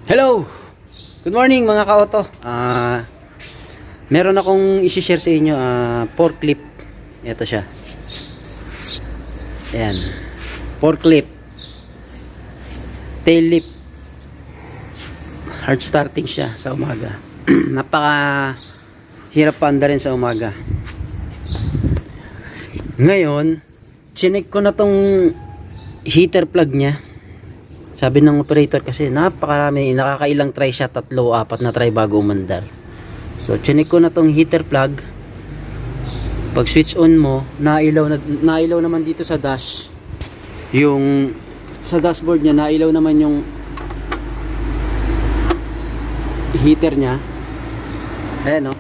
Hello! Good morning mga ka-auto. Meron akong isi-share sa inyo, forklift. Ito siya. Ayan. Forklift. Tail lift. Hard starting siya sa umaga. Napaka hirap paanda rin sa umaga. Ngayon, chinek ko na tong heater plug niya. Sabi ng operator kasi napakarami, nakakailang try siya, 3-4 na try bago umandar. So chinek ko na tong heater plug. Pag switch on mo, nailaw naman dito sa dash. Yung sa dashboard niya nailaw naman yung heater niya. Ayan, no?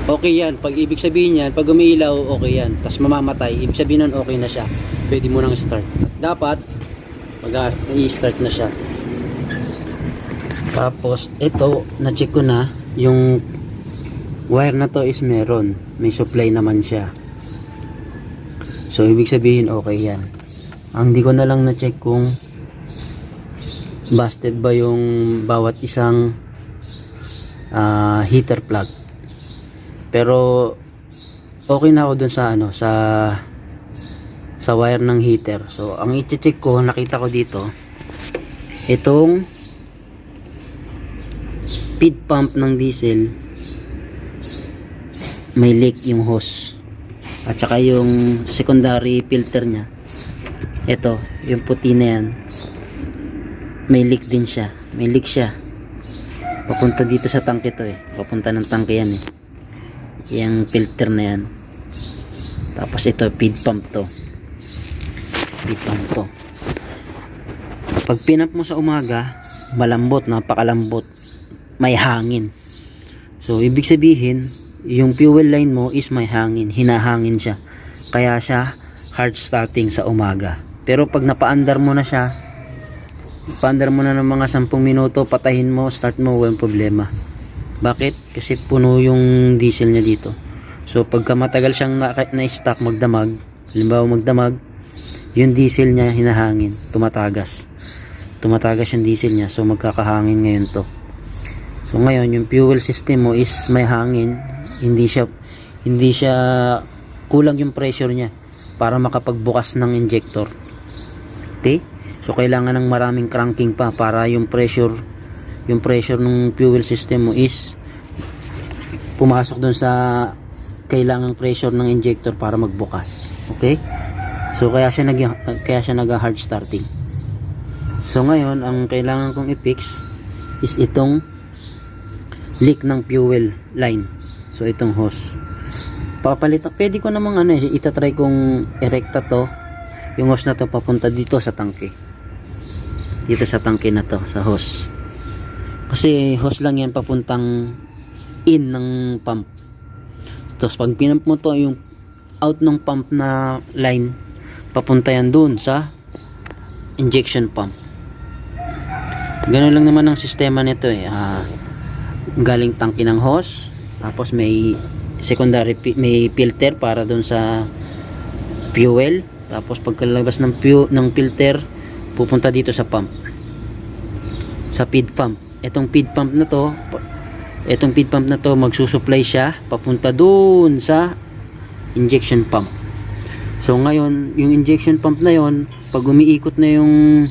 Okay yan. Pag ibig sabihin yan, pag umiilaw, okay yan. Tapos mamamatay, ibig sabihin nun okay na siya. Pwede mo nang start. Dapat i-start na siya. Tapos ito, na-check ko na yung wire na to is meron, may supply naman siya. So ibig sabihin okay yan. Ang di ko na lang na-check kung busted ba yung bawat isang heater plug. Pero okay na ako dun sa sa wire ng heater. So ang i-check ko, nakita ko dito itong feed pump ng diesel, may leak yung hose, at saka yung secondary filter nya, ito yung puti na yan, may leak din siya, may leak siya papunta dito sa tangke to papunta ng tangke yan yung filter na yan. Tapos ito feed pump to. Pag pinap mo sa umaga, malambot, napakalambot, may hangin. So ibig sabihin yung fuel line mo is may hangin, hinahangin siya, kaya siya hard starting sa umaga. Pero pag napaandar mo na siya, paandar mo na ng mga 10 minuto, patahin mo, start mo, walang problema. Bakit? Kasi puno yung diesel niya dito. So pagka matagal siyang na-stock magdamag, halimbawa magdamag, yung diesel niya hinahangin, tumatagas yung diesel niya, so magkakahangin ngayon to. So ngayon yung fuel system mo is may hangin, hindi siya kulang yung pressure niya para makapagbukas ng injector. Okay? So kailangan ng maraming cranking pa para yung pressure ng fuel system mo is pumasok dun sa kailangang pressure ng injector para magbukas. Okay? So kaya siya nag-hard starting. So ngayon ang kailangan kong i-fix is itong leak ng fuel line. So itong hose. Papalitan, pwede ko namang itatry kong erekta to, yung hose na to papunta dito sa tangke. Dito sa tangke na to, sa hose. Kasi hose lang yan papuntang in ng pump. Tapos pag pinump mo to, yung out ng pump na line, papunta yan dun sa injection pump. Ganun lang naman ang sistema nito galing tangke ng hose, tapos may secondary may filter para dun sa fuel, tapos pagkalabas ng filter pupunta dito sa pump, sa feed pump. Itong feed pump na to magsusupply siya papunta dun sa injection pump. So ngayon yung injection pump na yon, pag umiikot na yung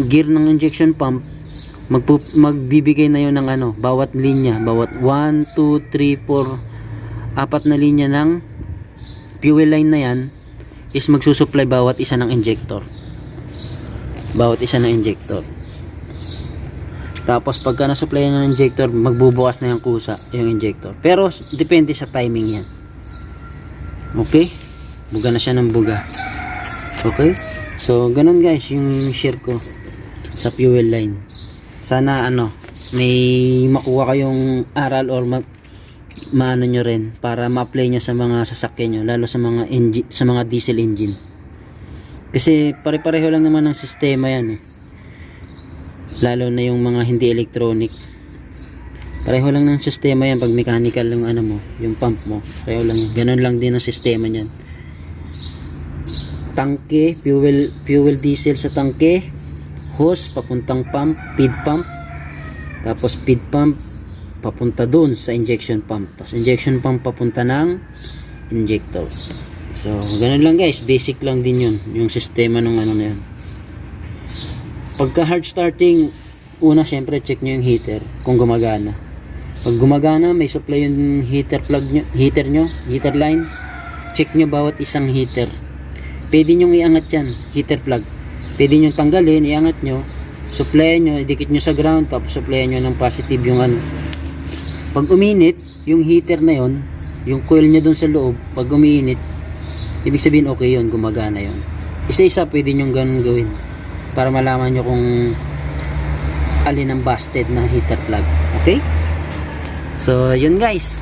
gear ng injection pump, magbibigay na yon ng bawat linya, bawat 1, 2, 3, 4, 4 na linya ng fuel line na yan is magsusupply bawat isa ng injector. Tapos pagka na-supply ng injector, magbubukas na yung kusa, yung injector. Pero depende sa timing yan. Okay? Buga na siya ng buga. Okay? So ganun guys yung share ko sa fuel line. Sana may makuha kayong aral or maano nyo rin para ma-apply nyo sa mga sasakyan nyo, lalo sa mga diesel engine. Kasi pare-pareho lang naman ng sistema yan lalo na yung mga hindi electronic. Pareho lang ng sistema yan pag mechanical yung yung pump mo. Pareho lang yan. Ganun lang din ang sistema niyan. Tangke, fuel diesel sa tangke, hose papuntang pump, feed pump, tapos feed pump papunta doon sa injection pump, tapos injection pump papunta ng injector. So ganun lang guys, basic lang din yun yung sistema ng ano na yun. Pagka hard starting, una syempre check nyo yung heater kung gumagana. Pag gumagana, may supply yung heater plug nyo, heater line, check nyo bawat isang heater. Pwede nyo iangat yan, heater plug, pwede nyo tanggalin, iangat nyo, supplyan nyo, idikit nyo sa ground, tapos supplyan nyo ng positive yung ano. Pag uminit yung heater na yon, yung coil nya doon sa loob, pag uminit, ibig sabihin okay yun, gumagana yun. Isa-isa pwede nyo ganun gawin para malaman nyo kung alin ang busted na heater plug. Okay? So yun guys,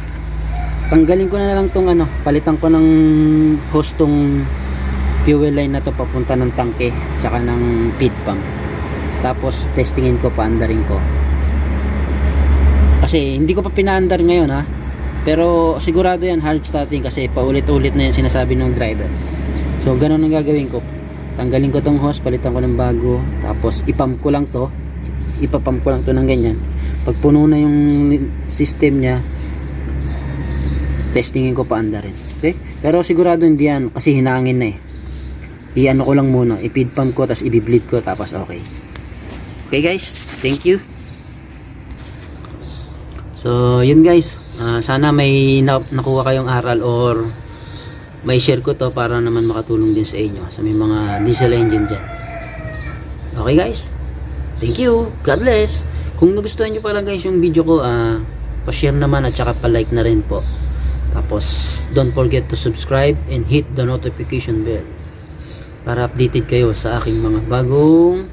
tanggalin ko na lang tong ano, palitan ko ng hose tong fuel line na to papunta ng tangke tsaka ng feed pump. Tapos testingin ko, paandarin ko. Kasi hindi ko pa pinaandar ngayon ha, pero sigurado yan hard starting kasi paulit-ulit na yung sinasabi ng driver. So ganun ang gagawin ko, tanggalin ko tong hose, palitan ko ng bago, tapos ipump ko lang to, ipapump ko lang to ng ganyan. Pag puno na yung system nya, testingin ko, paandarin. Okay? Pero sigurado hindi yan kasi hinangin na eh. I-ano ko lang muna, i-feed pump ko, tapos i-bleed ko, tapos okay. Okay guys, thank you. So yun guys, sana may nakuha kayong aral or may share ko to para naman makatulong din sa inyo sa may mga diesel engine dyan. Okay guys, thank you, God bless. Kung nagustuhan nyo pala guys yung video ko, pa-share naman at saka pa-like na rin po. Tapos don't forget to subscribe and hit the notification bell para updated kayo sa aking mga bagong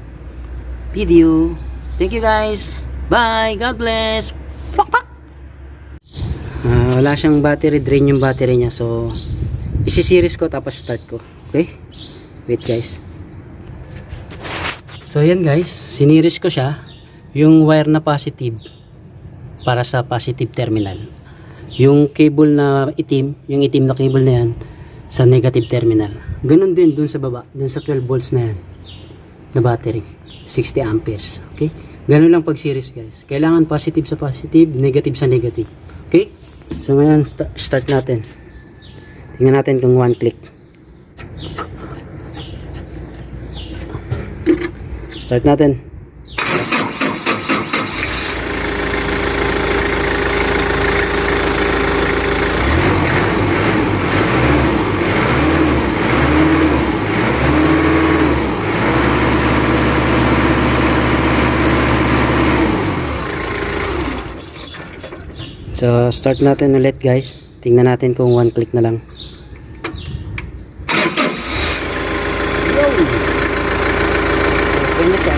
video. Thank you guys, bye, God bless. Wala siyang battery, drain yung battery niya, so isi-series ko tapos start ko. Okay, wait guys. So yan guys, siniris ko siya, yung wire na positive para sa positive terminal, yung cable na itim, yung itim na cable na yan sa negative terminal. Ganun din dun sa baba, dun sa 12 volts na yan na battery, 60 amperes. Okay, ganun lang pag series guys, kailangan positive sa positive, negative sa negative. Okay, so ngayon start natin. Tingnan natin kung one click. Start natin. So start natin ulit guys. Tingnan natin kung one click na lang. Okay na siya.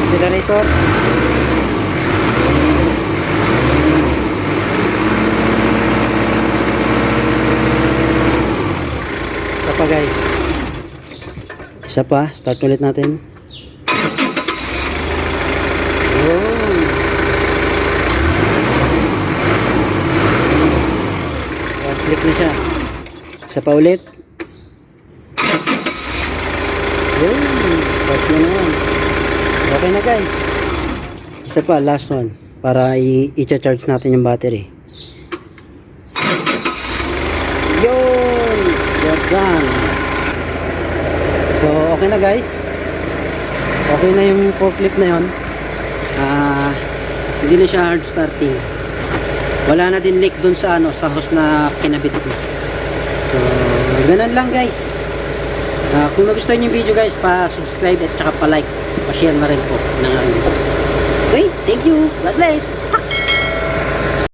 Accelerator. Isa pa guys. Isa pa. Start ulit natin. Click na siya. Isa pa ulit. Start na naman. Okay na guys. Isa pa, last one. Para i-charge natin yung battery. Yun! You're done. So, okay na guys. Okay na yung forklift na yun. Hindi na siya hard starting. Wala na din leak dun sa ano, sa hose na kinabit ko. So ganun lang guys. Kung nagustuhan niyo yung video guys, pa-subscribe at saka pa-like, pa-share na rin po ng okay, thank you, God bless.